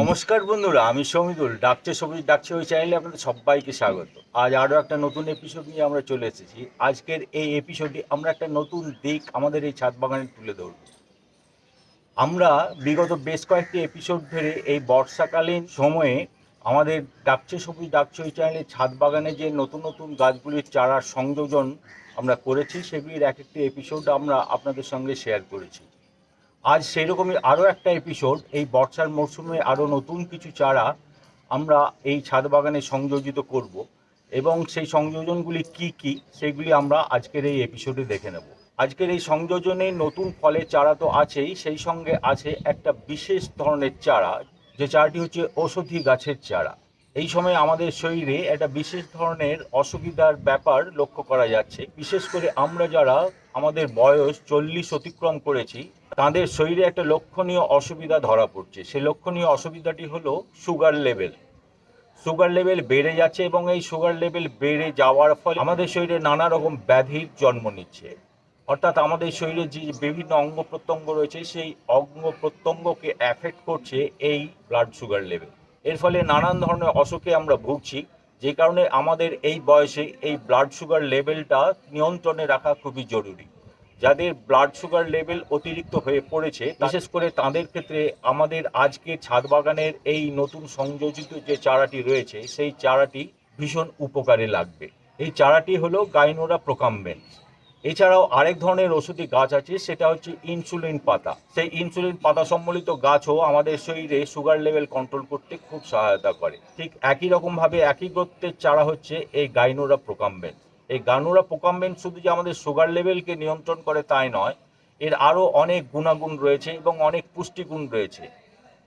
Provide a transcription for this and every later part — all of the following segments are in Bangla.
নমস্কার বন্ধুরা, আমি সৌমিদুল। ডাকছে সবুজ ডাকছে ওই চ্যানেলে আপনাদের সবাইকে স্বাগত। আজ আরও একটা নতুন এপিসোড নিয়ে আমরা চলে এসেছি। আজকের এই এপিসোডে আমরা একটা নতুন দিক আমাদের এই ছাদ বাগানে তুলে ধরব। আমরা বিগত বেশ কয়েকটি এপিসোড ধরে এই বর্ষাকালীন সময়ে আমাদের ডাকছে সবুজ ডাকছে ওই চ্যানেলে ছাদ বাগানে যে নতুন নতুন গাছগুলির চারার সংযোজন আমরা করেছি, সেগুলির এক একটি এপিসোড আমরা আপনাদের সঙ্গে শেয়ার করেছি। আজ সেই রকমই আরও একটা এপিসোড, এই বর্ষার মরশুমে আরও নতুন কিছু চারা আমরা এই ছাদ বাগানে সংযোজিত করব এবং সেই সংযোজনগুলি কি কি সেগুলি আমরা আজকের এই এপিসোডে দেখে নেব। আজকের এই সংযোজনে নতুন ফলের চারা তো আছেই, সেই সঙ্গে আছে একটা বিশেষ ধরনের চারা, যে চারাটি হচ্ছে ঔষধি গাছের চারা। এই সময় আমাদের শরীরে একটা বিশেষ ধরনের অসুবিধার ব্যাপার লক্ষ্য করা যাচ্ছে। বিশেষ করে আমরা যারা আমাদের বয়স 40 অতিক্রম করেছি, তাদের শরীরে একটা লক্ষণীয় অসুবিধা ধরা পড়ছে। সেই লক্ষণীয় অসুবিধাটি হলো সুগার লেভেল। সুগার লেভেল বেড়ে যাচ্ছে এবং এই সুগার লেভেল বেড়ে যাওয়ার ফলে আমাদের শরীরে নানা রকম ব্যাধির জন্ম নিচ্ছে। অর্থাৎ আমাদের শরীরে যে বিভিন্ন অঙ্গ প্রত্যঙ্গ রয়েছে, সেই অঙ্গ প্রত্যঙ্গকে অ্যাফেক্ট করছে এই ব্লাড সুগার লেভেল। এর ফলে নানান ধরনের অসুখে আমরা ভুগছি, যে কারণে আমাদের এই বয়সে এই ব্লাড সুগার লেভেলটা নিয়ন্ত্রণে রাখা খুবই জরুরি। যাদের ব্লাড সুগার লেভেল অতিরিক্ত হয়ে পড়েছে, বিশেষ করে তাদের ক্ষেত্রে আমাদের আজকে ছাদ বাগানের এই নতুন সংযোজিত যে চারাটি রয়েছে, সেই চারাটি ভীষণ উপকারে লাগবে। এই চারাটি হলো গাইনোরা প্রোকাম্বেন্স। এছাড়াও আরেক ধরনের ওষুধি গাছ আছে, সেটা হচ্ছে ইনসুলিন পাতা। সেই ইনসুলিন পাতা সম্বলিত গাছও আমাদের শরীরে সুগার লেভেল কন্ট্রোল করতে খুব সহায়তা করে। ঠিক একই রকমভাবে একই গোত্রের চারা হচ্ছে এই গাইনোরা প্রোকাম্বেন্স। এই গাইনোরা প্রোকাম্বেন্স শুধু যে আমাদের সুগার লেভেলকে নিয়ন্ত্রণ করে তাই নয়, এর আরও অনেক গুণাগুণ রয়েছে এবং অনেক পুষ্টিগুণ রয়েছে।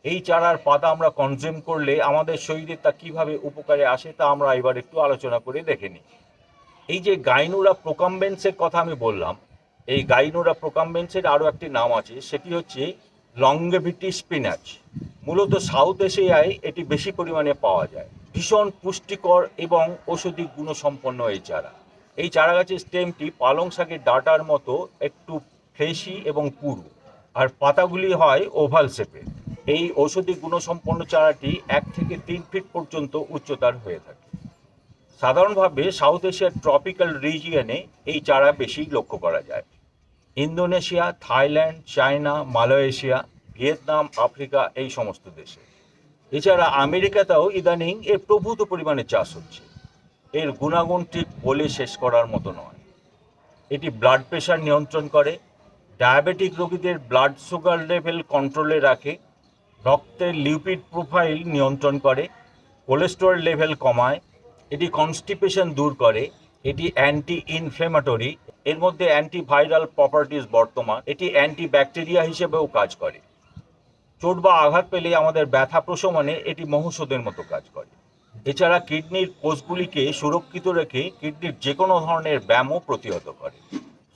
এই চারার পাতা আমরা কনজিউম করলে আমাদের শরীরে তা কীভাবে উপকারে আসে তা আমরা এবার একটু আলোচনা করে দেখে নিই। এই যে গাইনোরা প্রোকাম্বেন্সের কথা আমি বললাম, এই গাইনোরা প্রোকাম্বেন্সের আরও একটি নাম আছে, সেটি হচ্ছে লংগেভিটি স্পিনাচ। মূলত সাউথ এশিয়ায় এটি বেশি পরিমাণে পাওয়া যায়। ভীষণ পুষ্টিকর এবং ঔষধি গুণসম্পন্ন এই চারা। এই চারা গাছের স্টেমটি পালং শাকের ডাঁটার মতো একটু ফ্লেশি এবং পুরু, আর পাতাগুলি হয় ওভাল শেপের। এই ঔষধি গুণসম্পন্ন চারাটি 1 থেকে 3 ফিট পর্যন্ত উচ্চতার হয়ে থাকে। সাধারণভাবে সাউথ এশিয়ার ট্রপিক্যাল রিজিয়নে এই চারা বেশি লক্ষ্য করা যায়। Indonesia, Thailand, China, Malaysia, Vietnam, Africa, এই সমস্ত দেশে। এছাড়া আমেরিকাতেও ইদানিং এর প্রভূত পরিমাণে চাষ হচ্ছে। এর গুণাগুণ ঠিক বলে শেষ করার মতো নয়। এটি ব্লাড প্রেশার নিয়ন্ত্রণ করে, ডায়াবেটিক রোগীদের ব্লাড সুগার লেভেল কন্ট্রোলে রাখে, রক্তের লিপিড প্রোফাইল নিয়ন্ত্রণ করে, কোলেস্টেরল লেভেল কমায়, এটি কনস্টিপেশন দূর করে, এটি অ্যান্টি ইনফ্লেমেটরি, এর মধ্যে অ্যান্টিভাইরাল প্রপার্টিজ বর্তমান, এটি অ্যান্টি ব্যাকটেরিয়া হিসেবেও কাজ করে। চোট বা আঘাত পেলে আমাদের ব্যথা প্রশমনে এটি মহৌষধের মতো কাজ করে। এছাড়া কিডনির কোষগুলিকে সুরক্ষিত রেখে কিডনির যে কোনো ধরনের ব্যায়ামও প্রতিহত করে,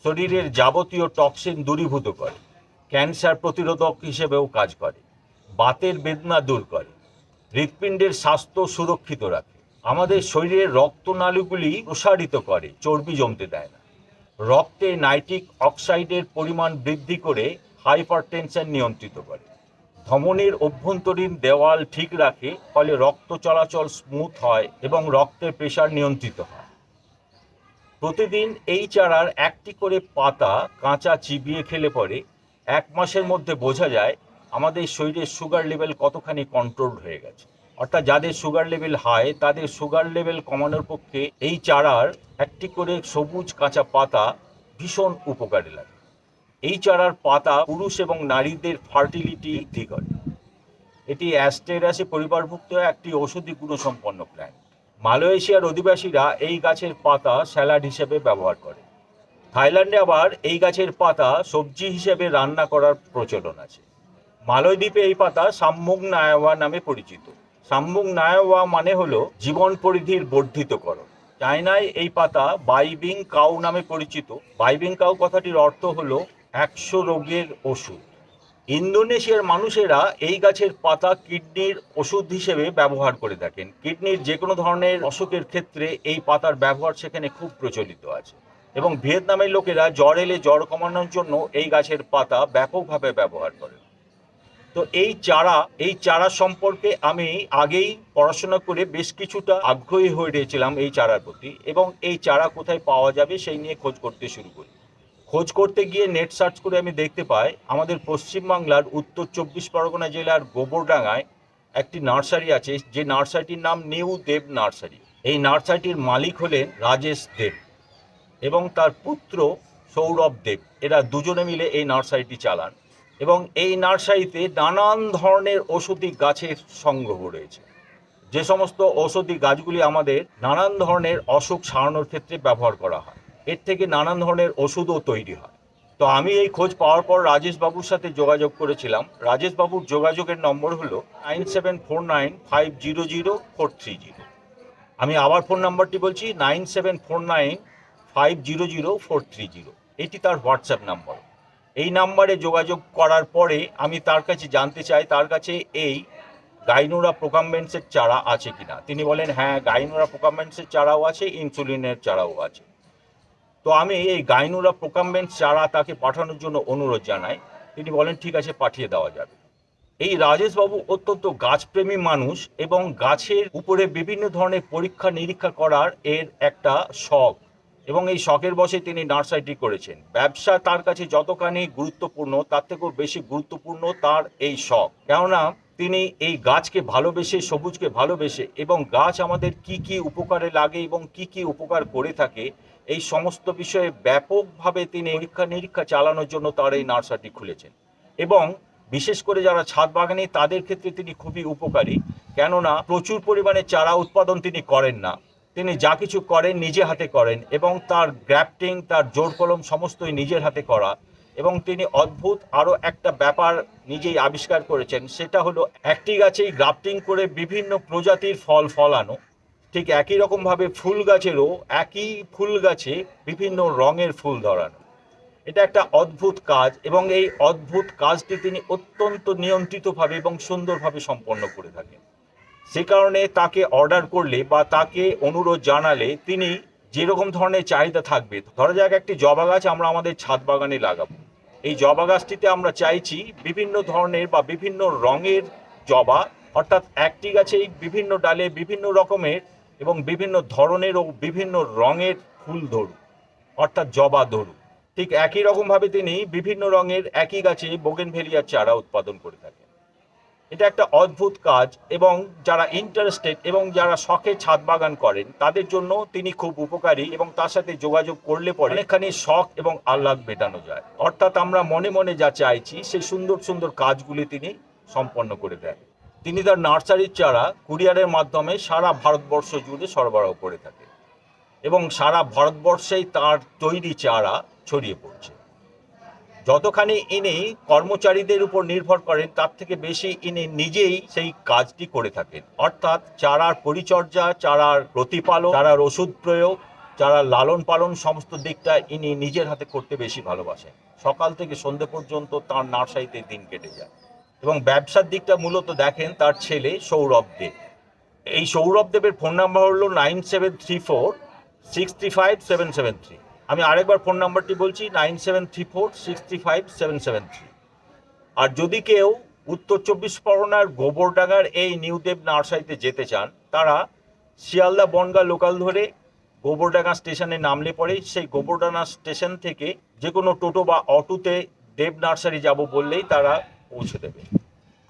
শরীরের যাবতীয় টক্সিন দূরীভূত করে, ক্যান্সার প্রতিরোধক হিসেবেও কাজ করে, বাতের বেদনা দূর করে, হৃৎপিণ্ডের স্বাস্থ্য সুরক্ষিত রাখে, আমাদের শরীরের রক্তনালীগুলি প্রসারিত করে, চর্বি জমতে দেয় না, রক্তে নাইট্রিক অক্সাইডের পরিমাণ বৃদ্ধি করে হাইপারটেনশন নিয়ন্ত্রিত করে, ধমনীর অভ্যন্তরীণ দেওয়াল ঠিক রাখে, ফলে রক্ত চলাচল স্মুথ হয় এবং রক্তের প্রেশার নিয়ন্ত্রিত হয়। প্রতিদিন এই চারার একটি করে পাতা কাঁচা চিবিয়ে খেলে পরে 1 মাসের মধ্যে বোঝা যায় আমাদের শরীরের সুগার লেভেল কতখানি কন্ট্রোল হয়ে গেছে। অর্থাৎ যাদের সুগার লেভেল হাই, তাদের সুগার লেভেল কমানোর পক্ষে এই চারার একটি করে সবুজ কাঁচা পাতা ভীষণ উপকারে লাগে। এই চারার পাতা পুরুষ এবং নারীদের ফার্টিলিটি বৃদ্ধি করে। এটি অ্যাস্টেরাসে পরিবারভুক্ত একটি ঔষধি গুণসম্পন্ন প্ল্যান্ট। মালয়েশিয়ার অধিবাসীরা এই গাছের পাতা স্যালাড হিসেবে ব্যবহার করে। থাইল্যান্ডে আবার এই গাছের পাতা সবজি হিসেবে রান্না করার প্রচলন আছে। মালদ্বীপে এই পাতা সাম্মুং নায়াওয়া নামে পরিচিত। সাম্মুং নায়াওয়া মানে হলো জীবন পরিধির বর্ধিতকরণ। চায়নায় এই পাতা বাইবিং কাউ নামে পরিচিত। বাইবিং কাউ কথাটির অর্থ হলো 100 রোগের ওষুধ। ইন্দোনেশিয়ার মানুষেরা এই গাছের পাতা কিডনির ওষুধ হিসেবে ব্যবহার করে থাকেন। কিডনির যে কোনো ধরনের অসুখের ক্ষেত্রে এই পাতার ব্যবহার সেখানে খুব প্রচলিত আছে। এবং ভিয়েতনামের লোকেরা জ্বর এলে জ্বর কমানোর জন্য এই গাছের পাতা ব্যাপকভাবে ব্যবহার করেন। তো এই চারা সম্পর্কে আমি আগেই পড়াশোনা করে বেশ কিছুটা আগ্রহী হয়ে রয়েছিলাম এই চারার প্রতি, এবং এই চারা কোথায় পাওয়া যাবে সেই নিয়ে খোঁজ করতে শুরু করি। খোঁজ করতে গিয়ে নেট সার্চ করে আমি দেখতে পাই আমাদের পশ্চিমবাংলার উত্তর 24 পরগনা জেলার গোবরডাঙ্গায় একটি নার্সারি আছে, যে নার্সারিটির নাম নিউ দেব নার্সারি। এই নার্সারিটির মালিক হলেন রাজেশ দেব এবং তার পুত্র সৌরভ দেব। এরা দুজনে মিলে এই নার্সারিটি চালান, এবং এই নার্সারিতে নানান ধরনের ঔষধি গাছের সংগ্রহ রয়েছে, যে সমস্ত ঔষধি গাছগুলি আমাদের নানান ধরনের অসুখ সারানোর ক্ষেত্রে ব্যবহার করা হয়। এর থেকে নানান ধরনের ওষুধও তৈরি হয়। তো আমি এই খোঁজ পাওয়ার পর রাজেশবাবুর সাথে যোগাযোগ করেছিলাম। রাজেশবাবুর যোগাযোগের নম্বর হলো 9749500430। আমি আবার ফোন নাম্বারটি বলছি, 9749500430। এটি তার হোয়াটসঅ্যাপ নাম্বার। এই নাম্বারে যোগাযোগ করার পরে আমি তার কাছে জানতে চাই তার কাছে এই গাইনোরা প্রোকাম্বেন্সের চারা আছে কিনা। তিনি বলেন হ্যাঁ, গাইনোরা প্রোকাম্বেন্সের চারাও আছে, ইনসুলিনের চারাও আছে। তো আমি এই গাইনোরা প্রোকাম্বেন্স চারা তাকে পাঠানোর জন্য অনুরোধ জানাই। তিনি বলেন ঠিক আছে, পাঠিয়ে দেওয়া যাবে। এই রাজেশবাবু অত্যন্ত গাছপ্রেমী মানুষ, এবং গাছের উপরে বিভিন্ন ধরনের পরীক্ষা নিরীক্ষা করার এর একটা শখ, এবং এই শখের বশে তিনি নার্সারিটি করেছেন। ব্যবসা তার কাছে যতখানি গুরুত্বপূর্ণ, তার থেকেও বেশি গুরুত্বপূর্ণ তার এই শখ। কেননা তিনি এই গাছকে ভালোবেসে, সবুজকে ভালোবেসে, এবং গাছ আমাদের কি কি উপকারে লাগে এবং কি কি উপকার করে থাকে, এই সমস্ত বিষয়ে ব্যাপকভাবে তিনি পরীক্ষা নিরীক্ষা চালানোর জন্য তার এই নার্সারিটি খুলেছেন। এবং বিশেষ করে যারা ছাদ বাগানি তাদের ক্ষেত্রে তিনি খুবই উপকারী, কেননা প্রচুর পরিমাণে চারা উৎপাদন তিনি করেন না। তিনি যা কিছু করেন নিজে হাতে করেন, এবং তার গ্রাফটিং, তার জোড় কলম সমস্তই নিজের হাতে করা। এবং তিনি অদ্ভুত আরও একটা ব্যাপার নিজেই আবিষ্কার করেছেন, সেটা হলো একটি গাছেই গ্রাফটিং করে বিভিন্ন প্রজাতির ফল ফলানো। ঠিক একই রকমভাবে ফুল গাছেরও একই ফুল গাছে বিভিন্ন রঙের ফুল ধরানো। এটা একটা অদ্ভুত কাজ, এবং এই অদ্ভুত কাজটি তিনি অত্যন্ত নিয়ন্ত্রিতভাবে এবং সুন্দরভাবে সম্পন্ন করে থাকেন। সে কারণে তাকে অর্ডার করলে বা তাকে অনুরোধ জানালে তিনি যেরকম ধরনের চাহিদা থাকবে, ধরা যাক একটি জবা গাছ আমরা আমাদের ছাদ বাগানে লাগাবো। এই জবা গাছটিতে আমরা চাইছি বিভিন্ন ধরনের বা বিভিন্ন রঙের জবা, অর্থাৎ একটি গাছেই বিভিন্ন ডালে বিভিন্ন রকমের এবং বিভিন্ন ধরনের ও বিভিন্ন রঙের ফুল ধরুক, অর্থাৎ জবা ধরুক। ঠিক একই রকমভাবে তিনি বিভিন্ন রঙের একই গাছে বোগেনভেলিয়ার চারা উৎপাদন করে থাকেন। এটা একটা অদ্ভুত কাজ, এবং যারা ইন্টারেস্টেড এবং যারা শখে ছাদ বাগান করেন তাদের জন্য তিনি খুব উপকারী, এবং তার সাথে যোগাযোগ করলে পরে অনেকখানি শখ এবং আহ্লাদ মেটানো যায়। অর্থাৎ আমরা মনে মনে যা চাইছি সেই সুন্দর সুন্দর কাজগুলি তিনি সম্পন্ন করে দেন। তিনি তার নার্সারির চারা কুরিয়ারের মাধ্যমে সারা ভারতবর্ষ জুড়ে সরবরাহ করে থাকেন, এবং সারা ভারতবর্ষেই তার তৈরি চারা ছড়িয়ে পড়ছে। যতখানি ইনি কর্মচারীদের উপর নির্ভর করেন, তার থেকে বেশি ইনি নিজেই সেই কাজটি করে থাকেন। অর্থাৎ চারার পরিচর্যা, চারার প্রতিপালন, চারার ওষুধ প্রয়োগ, চারার লালন পালন সমস্ত দিকটা ইনি নিজের হাতে করতে বেশি ভালোবাসেন। সকাল থেকে সন্ধ্যে পর্যন্ত তার নার্সারিতে দিন কেটে যায়। এবং ব্যবসার দিকটা মূলত দেখেন তার ছেলে সৌরভ দেব। এই সৌরভ দেবের ফোন নাম্বার হলো 9734635773। আমি আরেকবার ফোন নাম্বারটি বলছি, 9734635773। আর যদি কেউ উত্তর 24 পরগনার গোবরডাঙ্গার এই নিউ দেব নার্সারিতে যেতে চান, তারা শিয়ালদা বনগাঁ লোকাল ধরে গোবরডাঙ্গা স্টেশনে নামলে পরে সেই গোবরডাঙ্গা স্টেশন থেকে যে কোনো টোটো বা অটোতে দেব নার্সারি যাব বললেই তারা পৌঁছে দেবে।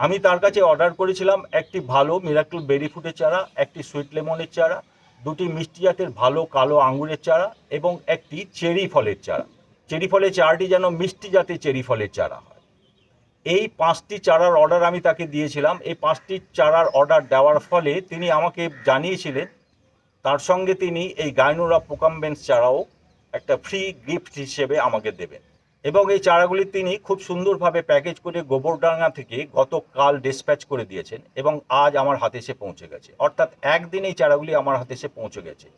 আমি তার কাছে অর্ডার করেছিলাম একটি ভালো মিরাকল বেরি ফুটের চারা, একটি সুইট লেমনের চারা, দুটি মিষ্টি জাতের ভালো কালো আঙ্গুরের চারা, এবং একটি চেরি ফলের চারা। চেরি ফলের চারাটি যেন মিষ্টি জাতের চেরি ফলের চারা হয়। এই 5টি চারার অর্ডার আমি তাকে দিয়েছিলাম। এই 5টি চারার অর্ডার দেওয়ার ফলে তিনি আমাকে জানিয়েছিলেন তার সঙ্গে তিনি এই গাইনোরা প্রোকাম্বেন্স চারাও একটা ফ্রি গিফট হিসেবে আমাকে দেবেন। এবং এই চারাগুলি তিনি খুব সুন্দরভাবে প্যাকেজ করে গোবরডাঙ্গা থেকে গতকাল ডিসপ্যাচ করে দিয়েছেন, এবং আজ আমার হাতে এসে পৌঁছে গেছে। অর্থাৎ একদিন এই চারাগুলি আমার হাতে এসে পৌঁছে গেছে।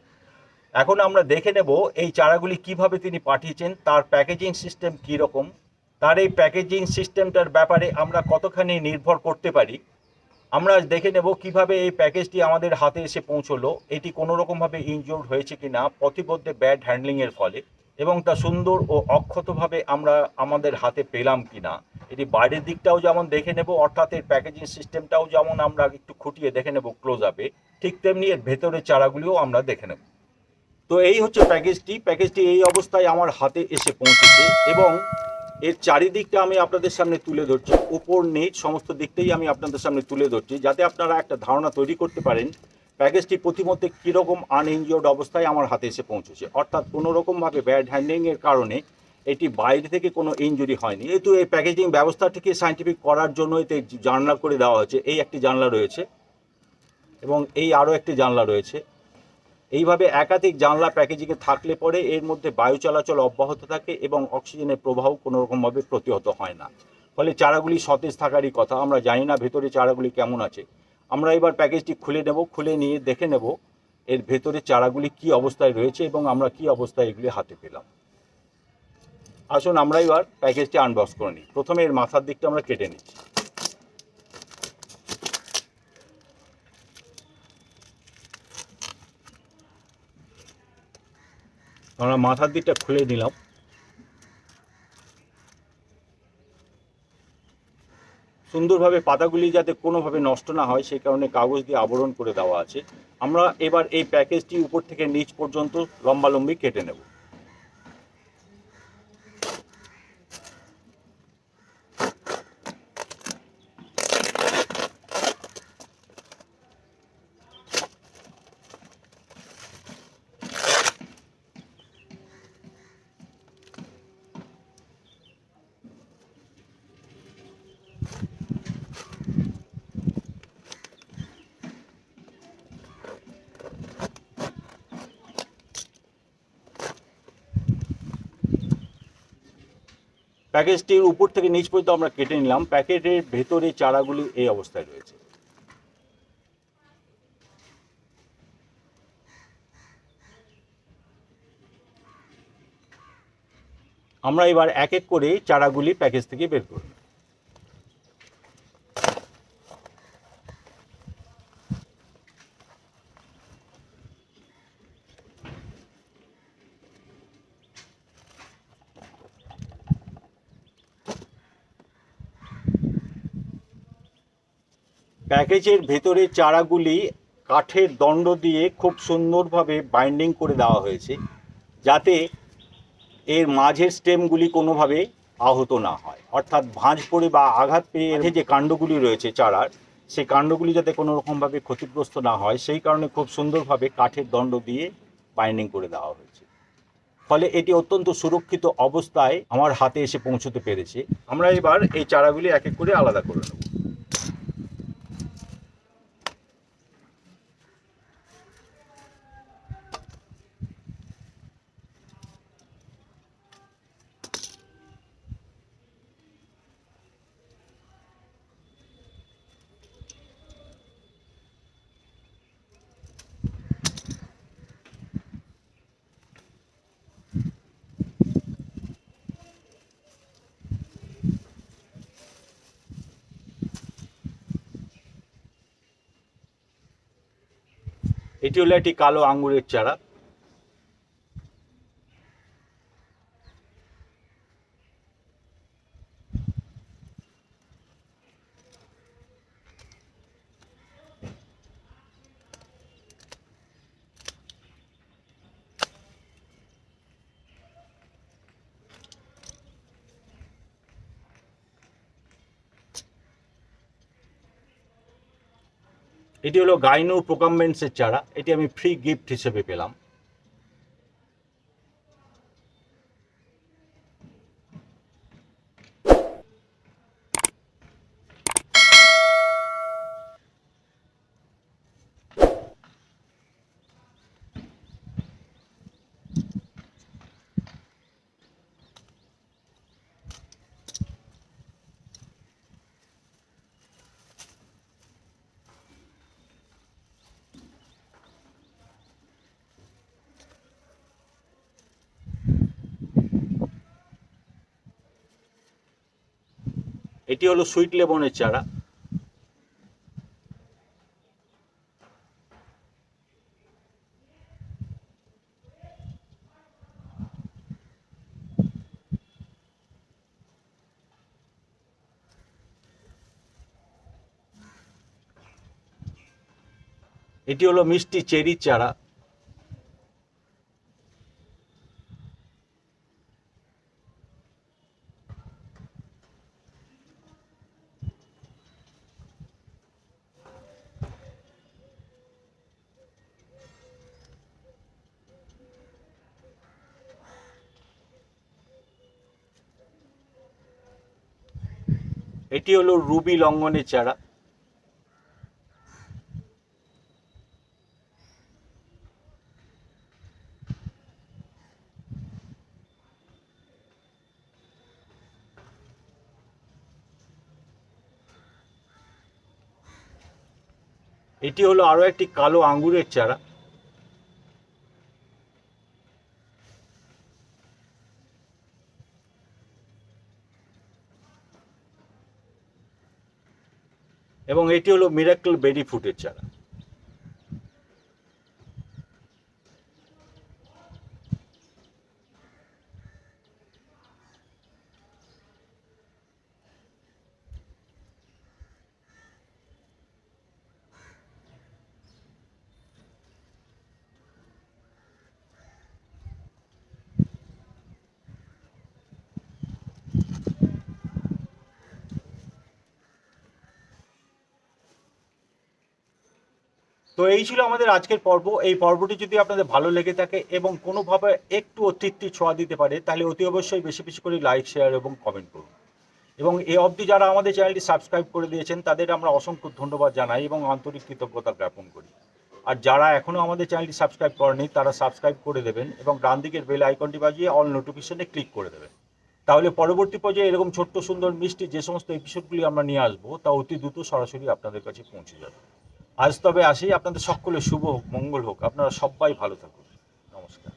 এখন আমরা দেখে নেব এই চারাগুলি কিভাবে তিনি পাঠিয়েছেন, তার প্যাকেজিং সিস্টেম কী রকম, তার এই প্যাকেজিং সিস্টেমটার ব্যাপারে আমরা কতখানি নির্ভর করতে পারি। আমরা দেখে নেব কিভাবে এই প্যাকেজটি আমাদের হাতে এসে পৌঁছলো, এটি কোনো রকমভাবে ইনজোর্ড হয়েছে কিনা পথিমধ্যে ব্যাড হ্যান্ডলিংয়ের ফলে, এবং তা সুন্দর ও অক্ষতভাবে আমরা আমাদের হাতে পেলাম কিনা, এটি বাইরের দিকটাও যেমন দেখে নেব, অর্থাৎ এর প্যাকেজিং সিস্টেমটাও যেমন আমরা একটু খুঁটিয়ে দেখে নেব ক্লোজ আপে, ঠিক তেমনি এর ভেতরের চারাগুলিও আমরা দেখে নেব। তো এই হচ্ছে প্যাকেজটি এই অবস্থায় আমার হাতে এসে পৌঁছেছে এবং এর চারিদিকটা আমি আপনাদের সামনে তুলে ধরছি, উপর নিচ সমস্ত দিকটাই আমি আপনাদের সামনে তুলে ধরছি, যাতে আপনারা একটা ধারণা তৈরি করতে পারেন প্যাকেজটি প্রতিমধ্যে কীরকম আনইনজিওর্ড অবস্থায় আমার হাতে এসে পৌঁছেছে। অর্থাৎ কোনো রকমভাবে ব্যাড হ্যান্ডলিংয়ের কারণে এটি বাইরে থেকে কোনো ইনজুরি হয়নি। যেহেতু এই প্যাকেজিং ব্যবস্থাটিকে সায়েন্টিফিক করার জন্য এতে জানলা করে দেওয়া হয়েছে, এই একটি জানলা রয়েছে এবং এই আরও একটি জানলা রয়েছে। এইভাবে একাধিক জানলা প্যাকেজিংয়ে থাকলে পরে এর মধ্যে বায়ু চলাচল অব্যাহত থাকে এবং অক্সিজেনের প্রবাহ কোনো রকমভাবে প্রতিহত হয় না, ফলে চারাগুলি সতেজ থাকারই কথা। আমরা জানি না ভেতরে চারাগুলি কেমন আছে। আমরা এবার প্যাকেজটি খুলে নেব, খুলে নিয়ে দেখে নেব এর ভেতরে চারাগুলি কি অবস্থায় রয়েছে এবং আমরা কি অবস্থায় এগুলি হাতে পেলাম। আসুন আমরা এবার প্যাকেজটি আনবক্স করে নিই। প্রথমে এর মাথার দিকটা আমরা কেটে নিচ্ছি। আমরা মাথার দিকটা খুলে নিলাম। সুন্দরভাবে পাতাগুলি যাতে কোনোভাবে নষ্ট না হয় সেই কারণে কাগজ দিয়ে আবরণ করে দেওয়া আছে। আমরা এবার এই প্যাকেজটি উপর থেকে নিচ পর্যন্ত লম্বালম্বি কেটে নেব। প্যাকেজটির উপর থেকে নিচ পর্যন্ত আমরা কেটে নিলাম। প্যাকেটের ভেতরে চারাগুলি এই অবস্থায় রয়েছে। আমরা এবার এক এক করে চারাগুলি প্যাকেজ থেকে বের করব। প্যাকেজের ভেতরে চারাগুলি কাঠের দণ্ড দিয়ে খুব সুন্দরভাবে বাইন্ডিং করে দেওয়া হয়েছে, যাতে এর মাঝের স্টেমগুলি কোনোভাবে আহত না হয়, অর্থাৎ ভাঁজ পড়ে বা আঘাত পেয়ে যে কাণ্ডগুলি রয়েছে চারার, সেই কাণ্ডগুলি যাতে কোনো রকমভাবে ক্ষতিগ্রস্ত না হয় সেই কারণে খুব সুন্দরভাবে কাঠের দণ্ড দিয়ে বাইন্ডিং করে দেওয়া হয়েছে। ফলে এটি অত্যন্ত সুরক্ষিত অবস্থায় আমার হাতে এসে পৌঁছতে পেরেছে। আমরা এবার এই চারাগুলি এক এক করে আলাদা করে নেব। এটি হলো একটি কালো আঙ্গুরের চারা। এটি হলো গাইনো প্রোকাম্বেন্সের চারা। এটি আমি ফ্রি গিফট হিসেবে পেলাম। এটি হলো সুইট লেমনের চারা। এটি হলো মিষ্টি চেরির চারা। এটি হলো রুবি লঙ্ঘনের চারা। এটি হলো আরো একটি কালো আঙ্গুরের চারা। এবং এটি হলো মিরাকল বেরি ফ্রুটের চারা। তো এই ছিল আমাদের আজকের পর্ব। এই পর্বটি যদি আপনাদের ভালো লেগে থাকে এবং কোনোভাবে একটু তৃপ্তি ছোঁয়া দিতে পারে, তাহলে অতি অবশ্যই বেশি বেশি করে লাইক, শেয়ার এবং কমেন্ট করুন। এবং এই অবধি যারা আমাদের চ্যানেলটি সাবস্ক্রাইব করে দিয়েছেন তাদের আমরা অসংখ্য ধন্যবাদ জানাই এবং আন্তরিক কৃতজ্ঞতা জ্ঞাপন করি। আর যারা এখনও আমাদের চ্যানেলটি সাবস্ক্রাইব করেনি তারা সাবস্ক্রাইব করে দেবেন এবং ডান দিকের বেল আইকনটি বাজিয়ে অল নোটিফিকেশনে ক্লিক করে দেবেন। তাহলে পরবর্তী পর্যায়ে এরকম ছোট্ট সুন্দর মিষ্টি যে সমস্ত এপিসোডগুলি আমরা নিয়ে আসবো তা অতি দ্রুত সরাসরি আপনাদের কাছে পৌঁছে যাবে। আজ তবে আসি, আপনাদের সকলের শুভ হোক, মঙ্গল হোক, আপনারা সবাই ভালো থাকুন। নমস্কার।